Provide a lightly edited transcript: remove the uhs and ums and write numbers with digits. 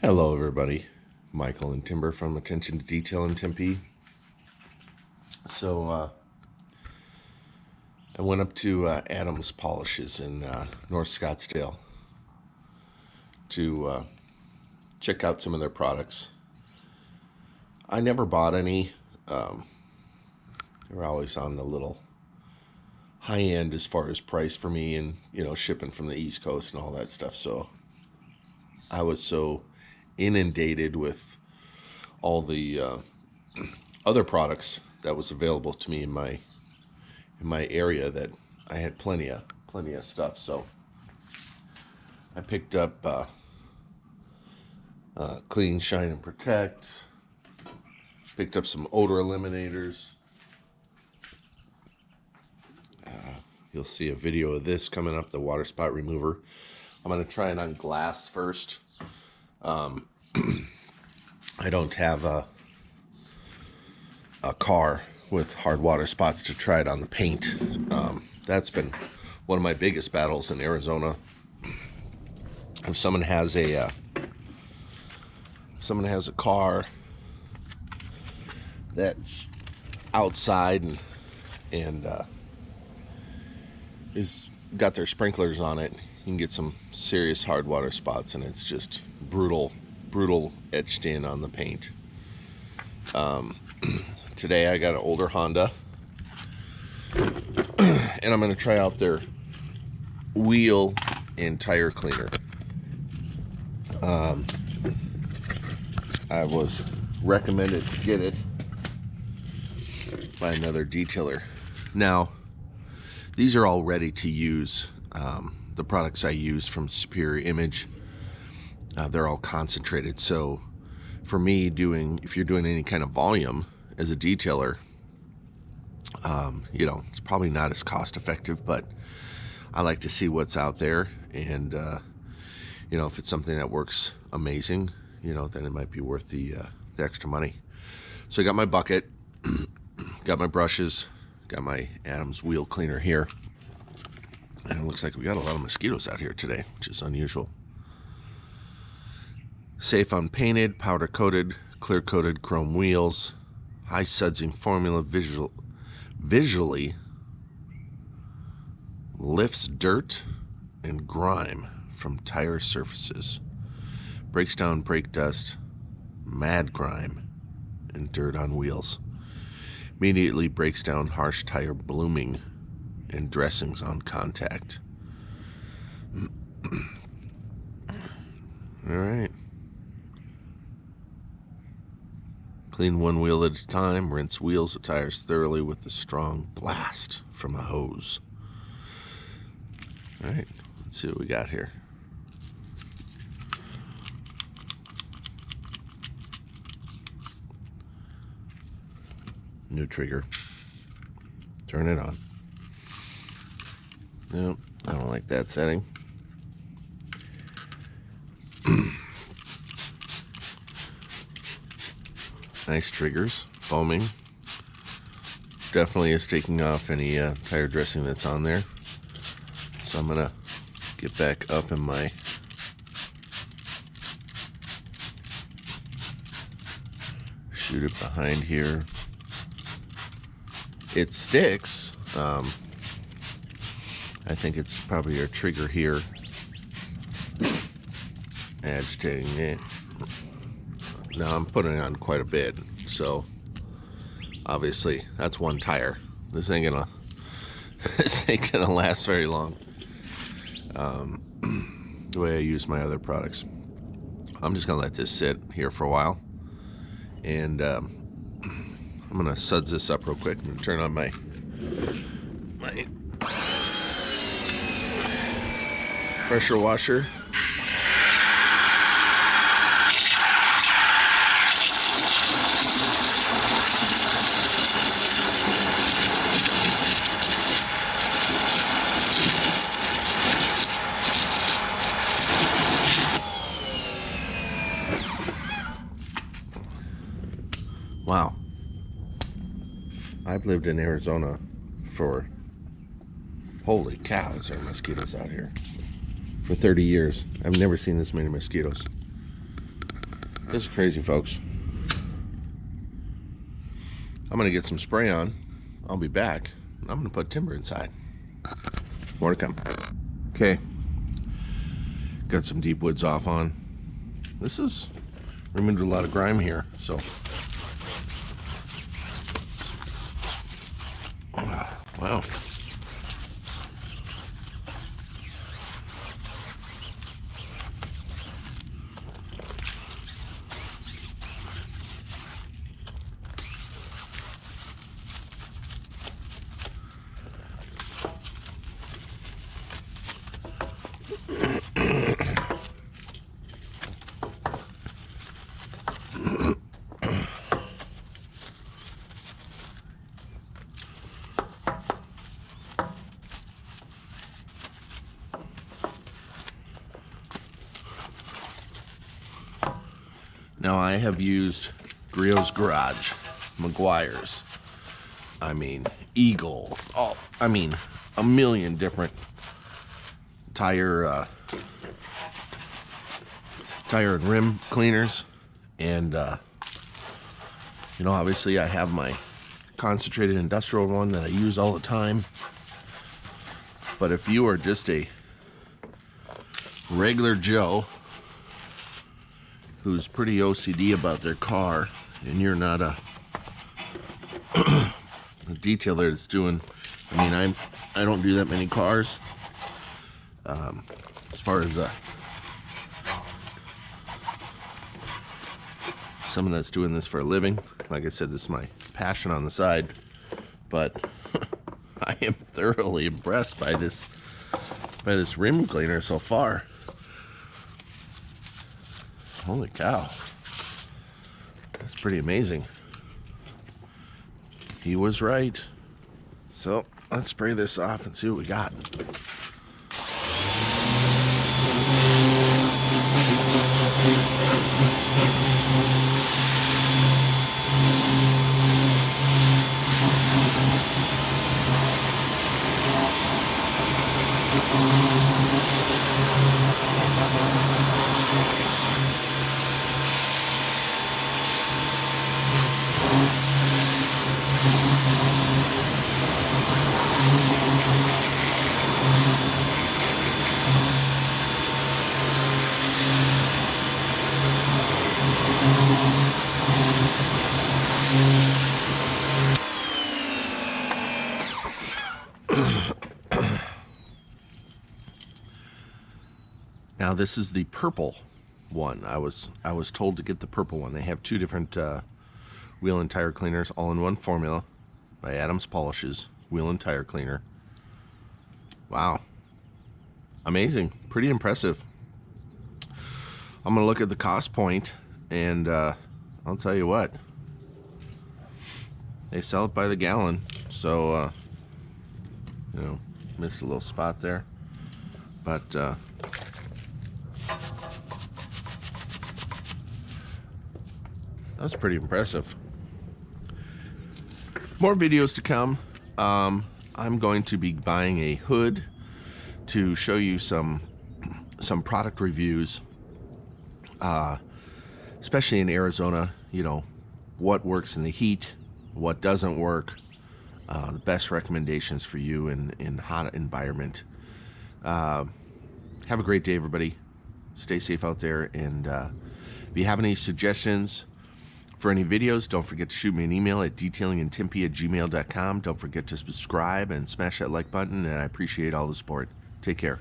Hello everybody, Michael and Timber from Attention to Detail in Tempe. So I went up to Adam.s Polishes in North Scottsdale to check out some of their products. I never bought any. They were always on the little high end as far as price for me, and shipping from the East Coast and all that stuff. So I was so inundated with all the other products that was available to me in my area that I had plenty of stuff. So I picked up Clean, Shine, and Protect. Picked up some odor eliminators. You'll see a video of this coming up, the water spot remover. I'm going to try it on glass first. I don't have a car with hard water spots to try it on the paint. That's been one of my biggest battles in Arizona. If someone has a car that's outside and is got their sprinklers on it, you can get some serious hard water spots, and it's just brutal etched in on the paint. Today I got an older Honda, and I'm going to try out their wheel and tire cleaner. I was recommended to get it by another detailer. Now, these are all ready to use. The products I use from Superior Image, they're all concentrated. So for me, if you're doing any kind of volume as a detailer, it's probably not as cost effective, but I like to see what's out there. And, if it's something that works amazing, then it might be worth the extra money. So I got my bucket, got my brushes, got my Adam.s wheel cleaner here. And it looks like we got a lot of mosquitoes out here today, which is unusual. Safe unpainted, powder coated, clear coated chrome wheels, high sudsing formula, visually lifts dirt and grime from tire surfaces, breaks down brake dust, mad grime, and dirt on wheels. Immediately breaks down harsh tire blooming and dressings on contact. All right. Clean one wheel at a time. Rinse wheels of tires thoroughly with a strong blast from a hose. All right. Let's see what we got here. New trigger. Turn it on. Nope, I don't like that setting. Nice triggers, foaming. Definitely is taking off any tire dressing that's on there. So I'm gonna get back up in my shoot it behind here. It sticks. I think it's probably your trigger here agitating it. Now I'm putting it on quite a bit, so obviously that's one tire. This ain't gonna last very long. The way I use my other products, I'm just gonna let this sit here for a while, and I'm gonna suds this up real quick and turn on my pressure washer. Wow. I've lived in Arizona for, holy cows, there are mosquitoes out here. For 30 years. I've never seen this many mosquitoes. This is crazy, folks. I'm gonna get some spray on. I'll be back. I'm gonna put timber inside. More to come. Okay. Got some deep woods off on. This is removed a lot of grime here, so. Wow. Now I have used Griot's Garage, McGuire's, I mean Eagle, I mean a million different tire and rim cleaners, and you know, obviously I have my concentrated industrial one that I use all the time. But if you are just a regular Joe who's pretty OCD about their car, and you're not a detailer that's doing, I mean, I don't do that many cars. As far as someone that's doing this for a living, like I said, this is my passion on the side, but I am thoroughly impressed by this rim cleaner so far. Holy cow. That's pretty amazing. He was right. So let's spray this off and see what we got. Now this is the purple one. I was told to get the purple one. They have two different wheel and tire cleaners all in one formula by Adam.s Polishes wheel and tire cleaner. Wow, amazing, pretty impressive. I'm gonna look at the cost point, and I'll tell you what, they sell it by the gallon. So you know, missed a little spot there, but that's pretty impressive. More videos to come. I'm going to be buying a hood to show you some product reviews, especially in Arizona. You know, what works in the heat, what doesn't work, the best recommendations for you in hot environment. Have a great day, everybody. Stay safe out there, and if you have any suggestions for any videos, don't forget to shoot me an email at detailingandtimpy@gmail.com. Don't forget to subscribe and smash that like button, and I appreciate all the support. Take care.